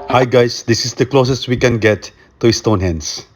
Hi guys, this is the closest we can get to Stonehenge.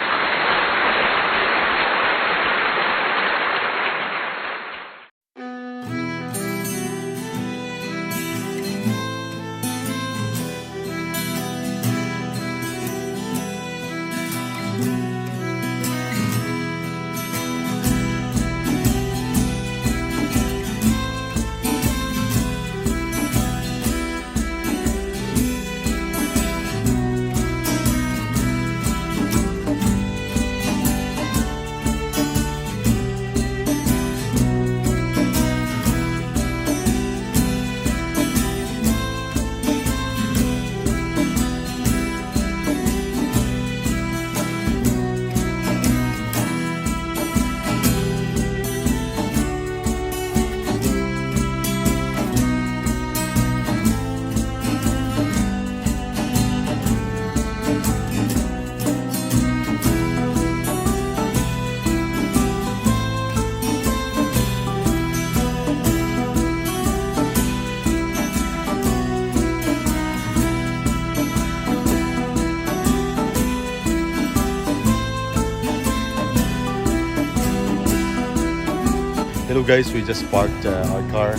Hello guys, we just parked our car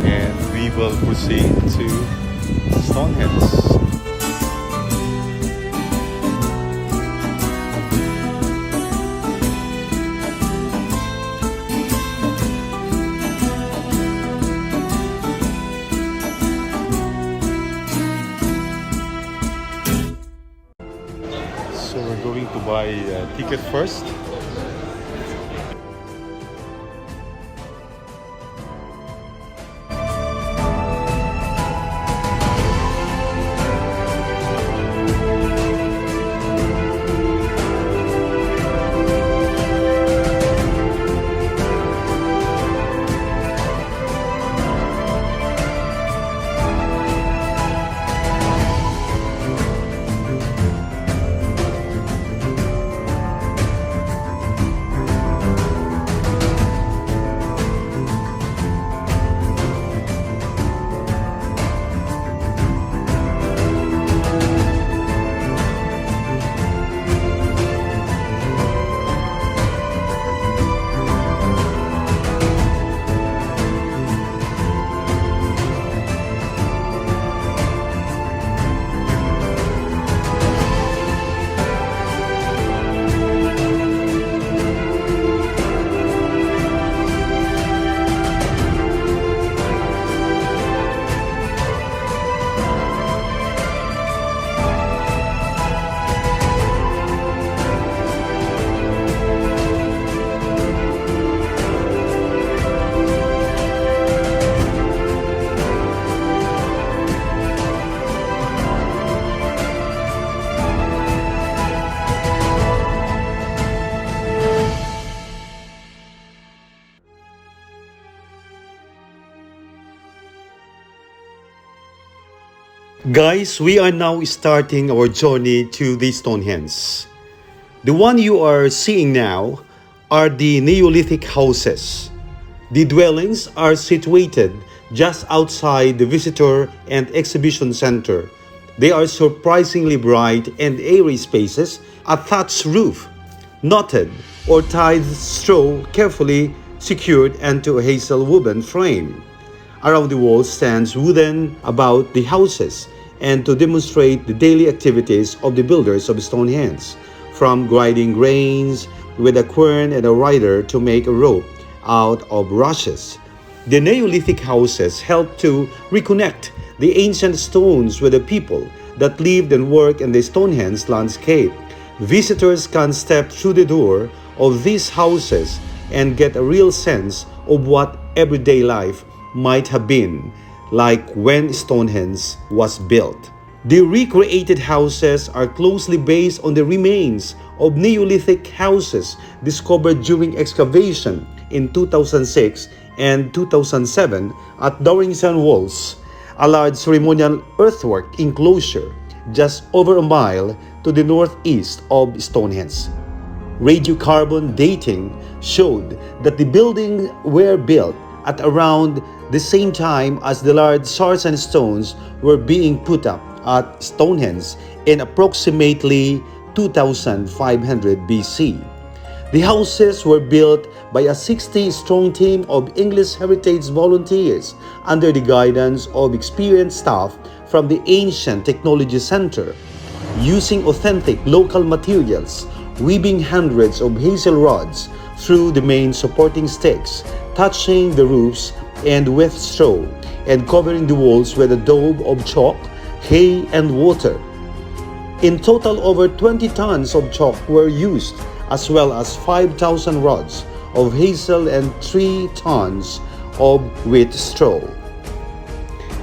and we will proceed to Stonehenge. So we're going to buy a ticket first. Guys, we are now starting our journey to the Stonehenge. The one you are seeing now are the Neolithic houses. The dwellings are situated just outside the visitor and exhibition center. They are surprisingly bright and airy spaces, a thatched roof, knotted or tied straw carefully secured into a hazel woven frame. Around the walls stands wooden about the houses and to demonstrate the daily activities of the builders of Stonehenge, from grinding grains with a quern and a rider to make a rope out of rushes. The Neolithic houses help to reconnect the ancient stones with the people that lived and worked in the Stonehenge landscape. Visitors can step through the door of these houses and get a real sense of what everyday life might have been like when Stonehenge was built. The recreated houses are closely based on the remains of Neolithic houses discovered during excavation in 2006 and 2007 at Dorrington Walls, a large ceremonial earthwork enclosure just over a mile to the northeast of Stonehenge. Radiocarbon dating showed that the buildings were built at around the same time as the large shards and stones were being put up at Stonehenge in approximately 2500 BC. The houses were built by a 60-strong team of Englishheritage volunteers under the guidance of experienced staff from the Ancient Technology Center, using authentic local materials, weaving hundreds of hazel rods through the main supporting sticks, touching the roofs and with straw, and covering the walls with a daub of chalk, hay, and water. In total, over 20 tons of chalk were used, as well as 5,000 rods of hazel and 3 tons of wheat straw.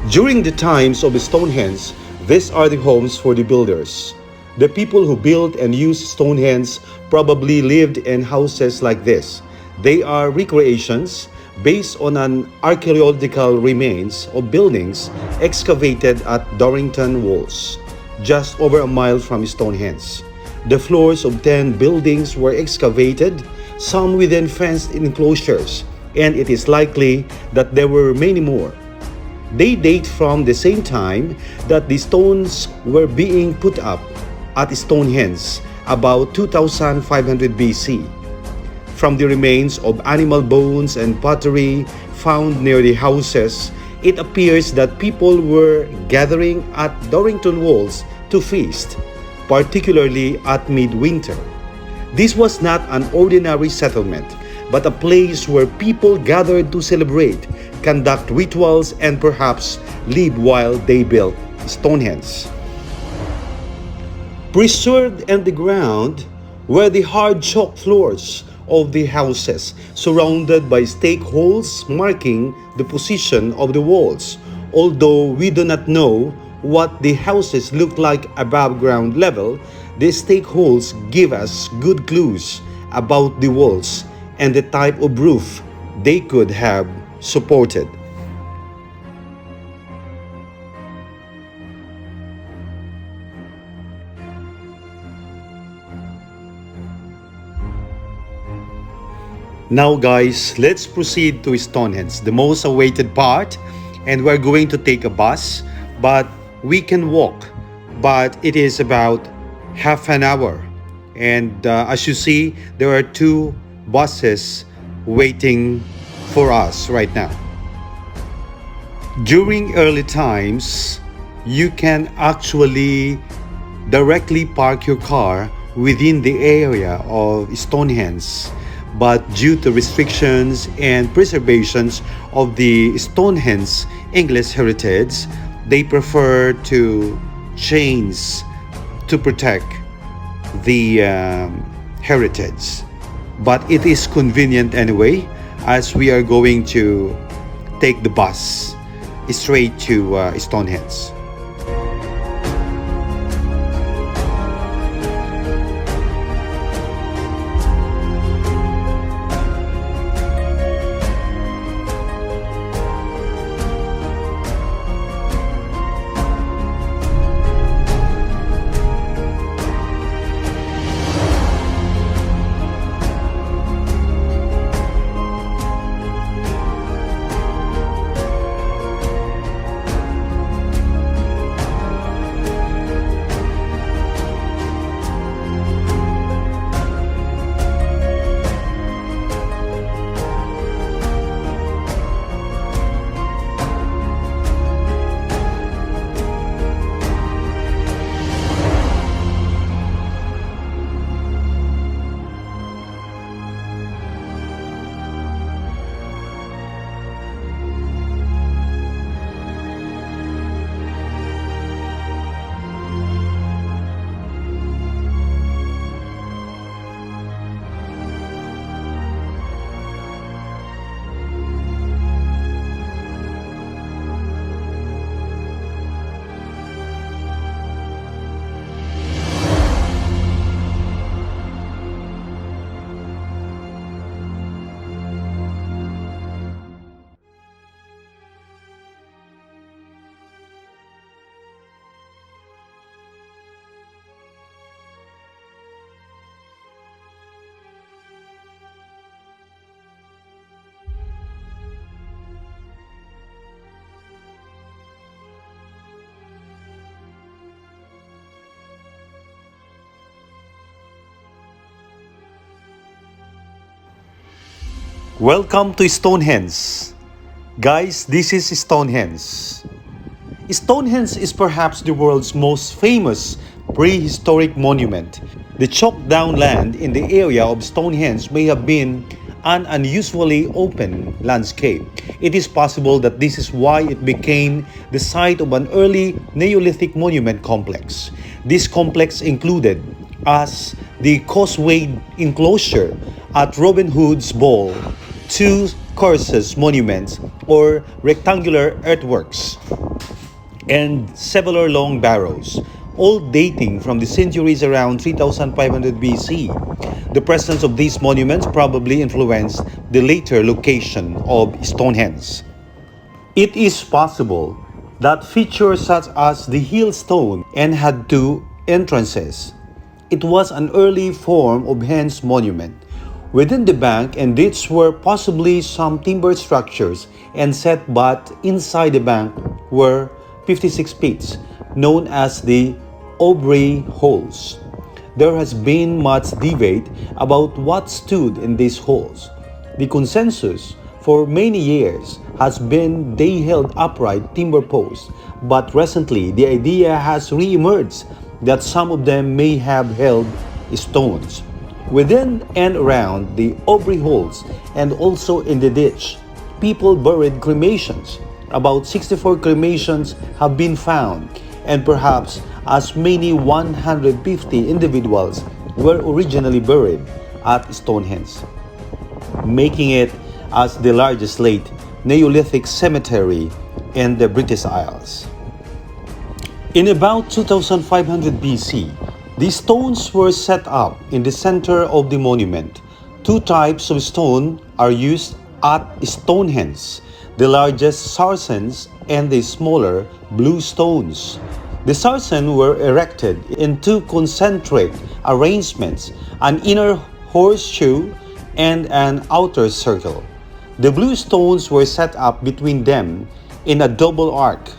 During the times of Stonehenge, these are the homes for the builders. The people who built and used Stonehenge probably lived in houses like this. They are recreations based on an archaeological remains of buildings excavated at Dorrington Walls, just over a mile from Stonehenge. The floors of 10 buildings were excavated, some within fenced enclosures, and it is likely that there were many more. They date from the same time that the stones were being put up at Stonehenge, about 2500 BC. From the remains of animal bones and pottery found near the houses, it appears that people were gathering at Dorrington Walls to feast, particularly at midwinter. This was not an ordinary settlement, but a place where people gathered to celebrate, conduct rituals, and perhaps live while they built Stonehenge. Preserved in the ground were the hard chalk floors of the houses, surrounded by stake holes marking the position of the walls. Although we do not know what the houses looked like above ground level, the stake holes give us good clues about the walls and the type of roof they could have supported. Now guys, let's proceed to Stonehenge, the most awaited part, and we're going to take a bus, but we can walk, but it is about half an hour. And as you see, there are 2 buses waiting for us right now. During early times, you can actually directly park your car within the area of Stonehenge. But due to restrictions and preservations of the Stonehenge Englishheritage, they prefer to chains to protect the heritage. But it is convenient anyway, as we are going to take the bus straight to Stonehenge. Welcome to Stonehenge. Guys, this is Stonehenge. Stonehenge is perhaps the world's most famous prehistoric monument. The chalked down land in the area of Stonehenge may have been an unusually open landscape. It is possible that this is why it became the site of an early Neolithic monument complex. This complex included as the causeway enclosure at Robin Hood's Ball, two curses monuments or rectangular earthworks, and several long barrows, all dating from the centuries around 3500 BC. The presence of these monuments probably influenced the later location of Stonehenge. It is possible that features such as the heel stone and had two entrances. It was an early form of henge monument. Within the bank and ditch were possibly some timber structures and set, but inside the bank were 56 pits, known as the Aubrey holes. There has been much debate about what stood in these holes. The consensus for many years has been they held upright timber posts, but recently the idea has re-emerged that some of them may have held stones. Within and around the Aubrey holes and also in the ditch, people buried cremations. About 64 cremations have been found, and perhaps as many 150 individuals were originally buried at Stonehenge, making it as the largest late Neolithic cemetery in the British Isles. In about 2500 BC, the stones were set up in the center of the monument. Two types of stone are used at Stonehenge: the largest sarcens and the smaller bluestones. The sarcens were erected in two concentric arrangements, an inner horseshoe and an outer circle. The bluestones were set up between them in a double arc,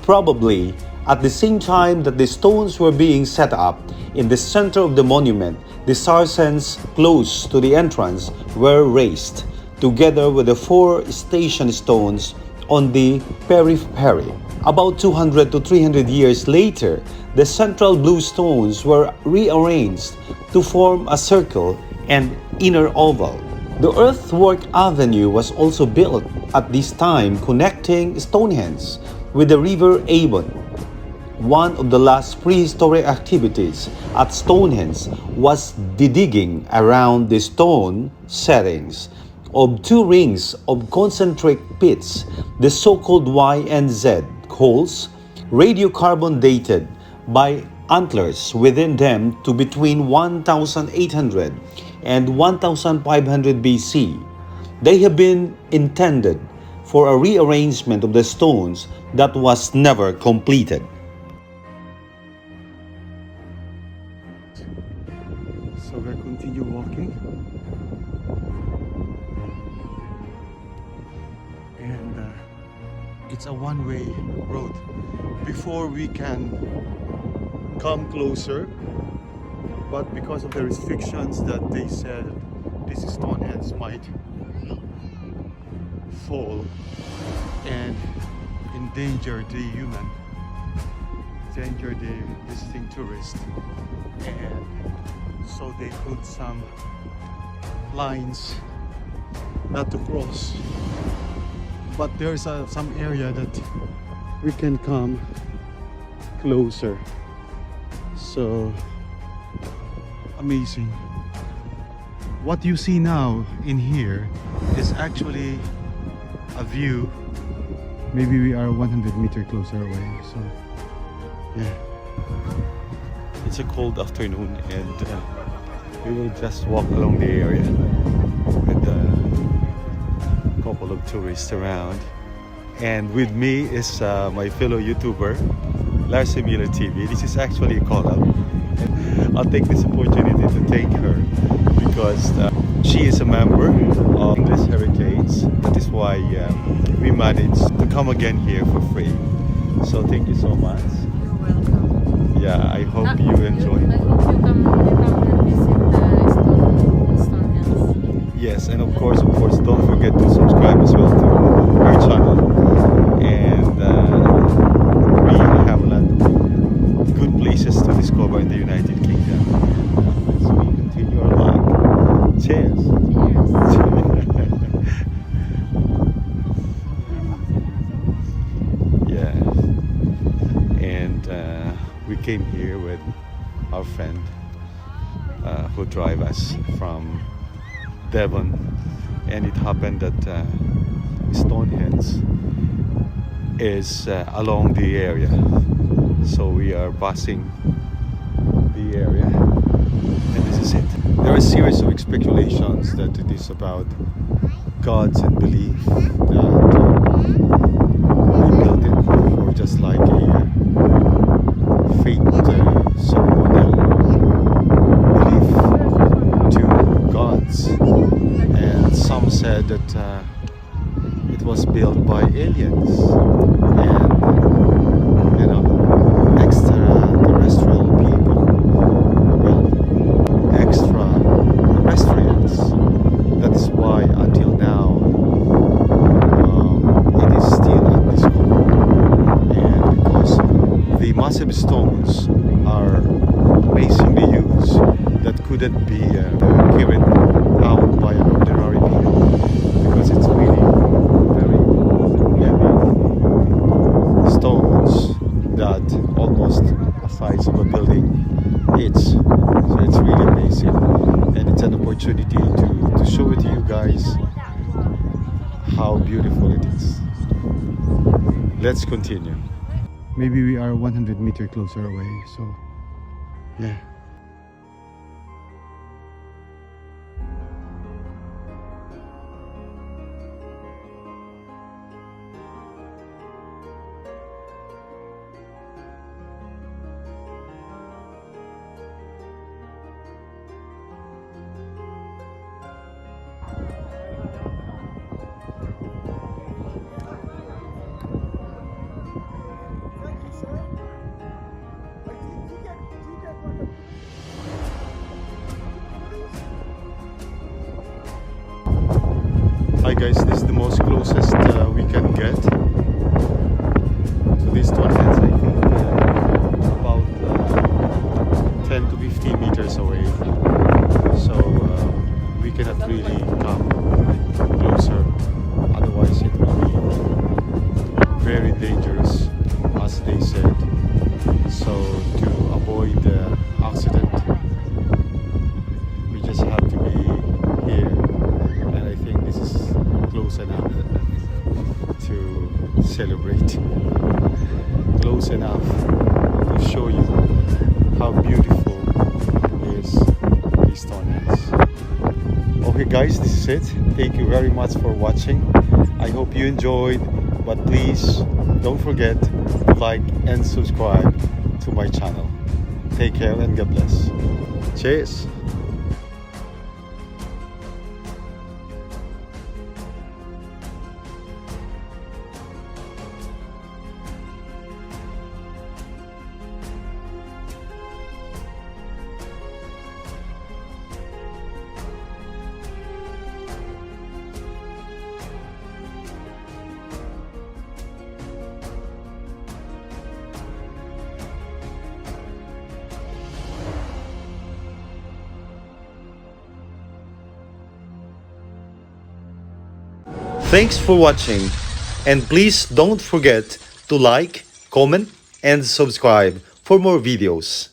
probably at the same time that the stones were being set up. In the center of the monument, the sarcens close to the entrance were raised, together with the four station stones on the periphery. About 200 to 300 years later, the central bluestones were rearranged to form a circle and inner oval. The earthwork avenue was also built at this time, connecting Stonehenge with the river Avon. One of the last prehistoric activities at Stonehenge was the digging around the stone settings of two rings of concentric pits, the so-called Y and Z holes, radiocarbon dated by antlers within them to between 1800 and 1500 BC. They have been intended for a rearrangement of the stones that was never completed. So we'll continue walking, and it's a one-way road. Before we can come closer, but because of the restrictions that they said this Stonehenge might fall and endanger the human, endanger the visiting tourist, and so they put some lines not to cross. But there's some area that we can come closer. So amazing. What you see now in here is actually a view. Maybe we are 100 meters closer away. So yeah, it's a cold afternoon, and we will just walk along the area with a couple of tourists around. And with me is my fellow YouTuber, Lars Miller TV. This is actually a collab. And I'll take this opportunity to thank her because she is a member of Englishheritage. That is why we managed to come again here for free. So thank you so much. You're welcome. Yeah, I hope you enjoy. I hope you come and visit Stonehenge. Yes, and of course, don't forget to subscribe as well to our channel. And we have a lot of good places to discover in the United Kingdom. As we continue our vlog. Cheers! Yeah, and we came here with our friend who drive us from Devon, and it happened that Stonehenge is along the area, so we are passing the area, and this is it. There are a series of speculations that it is about gods and belief that they built it for just like a fate ceremonial belief to gods, and some said that it was built by aliens and, you know, extraterrestrial people. Well, extraterrestrials. That is why until now it is still undiscovered, and because the massive stones are amazingly used that couldn't be carried out by an ordinary people, because it's really very heavy stones that almost the size of a building is. So it's really amazing, and it's an opportunity to show it to you guys how beautiful it is. Let's continue. Maybe we are 100 meters closer away, so yeah. Hi guys, this is the most closest we can get to this Stonehenge. I think about 10 to 15 meters away, so we cannot really come closer, otherwise it will be very dangerous, as they said. So to avoid the accident, we just have to be here, and I think this is close enough to celebrate, close enough to show you how beautiful is the Stonehenge. Okay guys, this is it. Thank you very much for watching. I hope you enjoyed, but please don't forget to like and subscribe to my channel. Take care and God bless. Cheers! Thanks for watching, and please don't forget to like, comment, and subscribe for more videos.